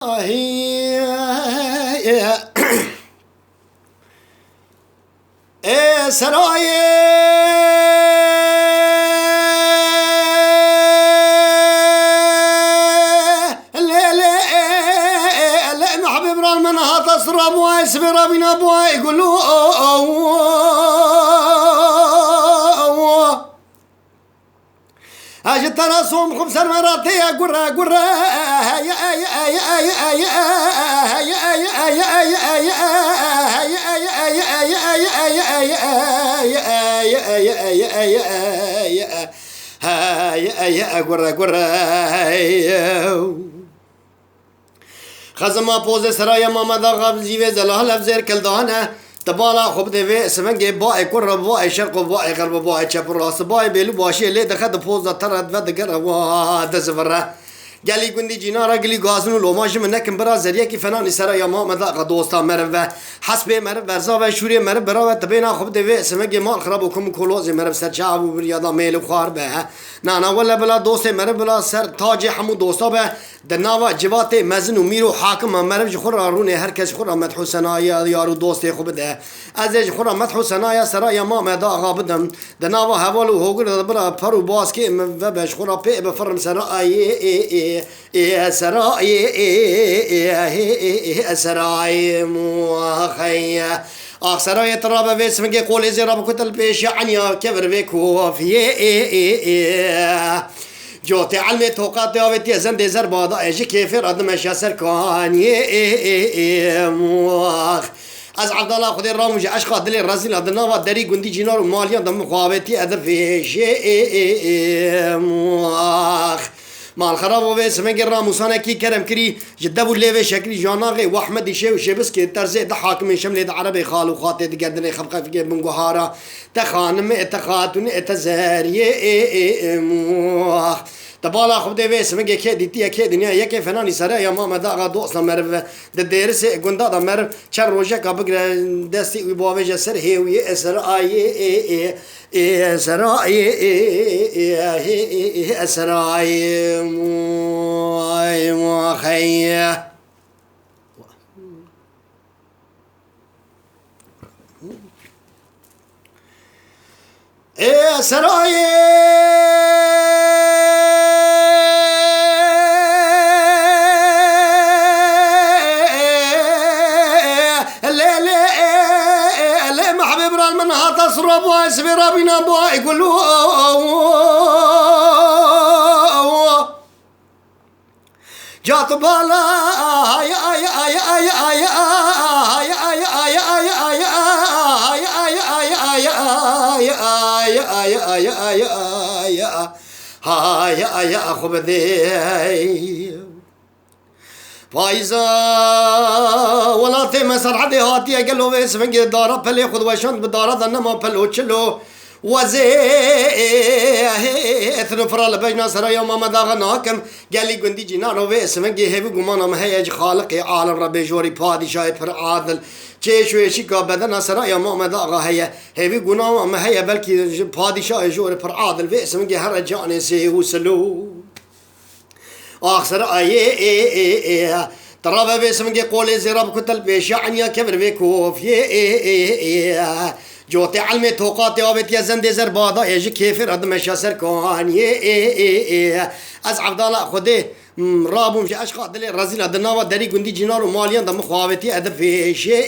هي سراي محبب رال منها تصرب ويسبر بنا بوا يقولوا اجت ترسم خمس مرات يا قرة قرة قرة قرة خزما پوز سرای محمد آقا زیوه زلال افزر کلدانه تبالا خوب دوی سمنگی بای کر بای شرق و بای غرب بای چپ راست بای بیلو باشی لی دخد پوز ترد و دگر و دزفره گلی گندی جینارا گلی گازنو لوماش من نکن برا زریه کی فنانی سرای محمد آقا دوستا مرو و حسب مرو ورزا و شوری مرو برا و تبینا خوب دوی سمنگی مال خراب و کم کلوز مرو سر چاب و بریادا میل خوار به نه ولا بلا دوست مرو بلا سر تاج همو دوستا به دناوا جوات مزن و میرو حاکم مرو خور رونه هر کس خور مدح سنایا یارو دوست خوب ده از خور مدح سنایا سرای محمد آقا بدم دناوا حوالو هوگر برا پرو باز که و بش خور پی بفرم سرای سرای موخی سرای ترابه ویس مگه قول زیراب کتل پیش عنیا کبر بکوفیه جوت علم توقات آوتی زند زر بادا اجی کیفر آدم شاسر کانی موخ از عبدالله خودی راموج اشقا دل رزیل ادنا و دری گندی جینار و مالیان دم مخابتی ادر پیش موخ مال خراب و ویس من گر راموسانه کی کرم کری جدبو لیوه شکری جاناغی و احمد شیو شبس که ترزه ده حاکم شملی ده عربی خالو خاطه ده گردن خبقه فکر بنگوهارا تخانم اتخاتون اتزاریه موخ تبالا خوب دویس مگه که دیتی که دنیا یکی فنانی سره یا محمد آقا دوستان مرو ده دیرس گنده دا مرو چند روژه که بگر دستی وی باویجه سر هیوی اسرائیه اسرائیه موخیه اسرائیه منها تصرب واسبر بنا بوا يقولوا جات بالا يا خوب ذي فايزا ولا تمسر حد هاتي قالوا بس من دارا بلي خذ وشان بدارا ذن ما بلو تشلو وزي اثنو فرال بجنا سرا يوم ما داغنا كم قال لي قندي جينا رو بس من هي بغمانا ما هي خالق عالم رب جوري بادشاه پر عادل چه شويشي کا بدن سرا يوم ما داغا هي بغنا ما هي بلكي بادشاه جوري پر عادل بس من هر جاني سي وسلو آخر آیه ترابه بسمگی قول زیراب کتل پیش عنیا کبر بکوفیه جوت علم توقات آبتی زند زر بادا ایجی کیفر آدم شاسر کانیه از عبدالله خوده رابوم ش اشقا دل رزیل ادنا و دری گندی جنار و مالیان دم خوابتی ادب پیشه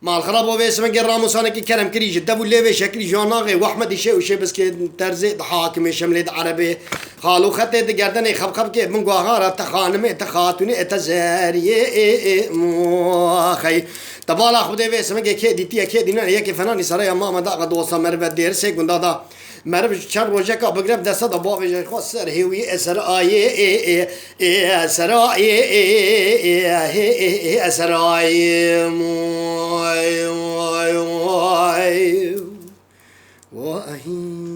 مال خراب و ویس من گر راموسانه کی کرم کری جده و لیوه شکری جاناغی و احمد شیو شبس که ترزه حاکم شملید عربی خالو خطه ده گردن خب که من گوهارا تخانمه تخاتونه اتزاریه موخی تبالا خوده ویس من که دیتی که دینه یکی فنانی سرای محمد آقا دوستا مرو دیر سه گنده دا مرو چند روزه که بگرم دسته دا باویجه خواست سر هیوی اسرائیه اسرائیه موی وای وای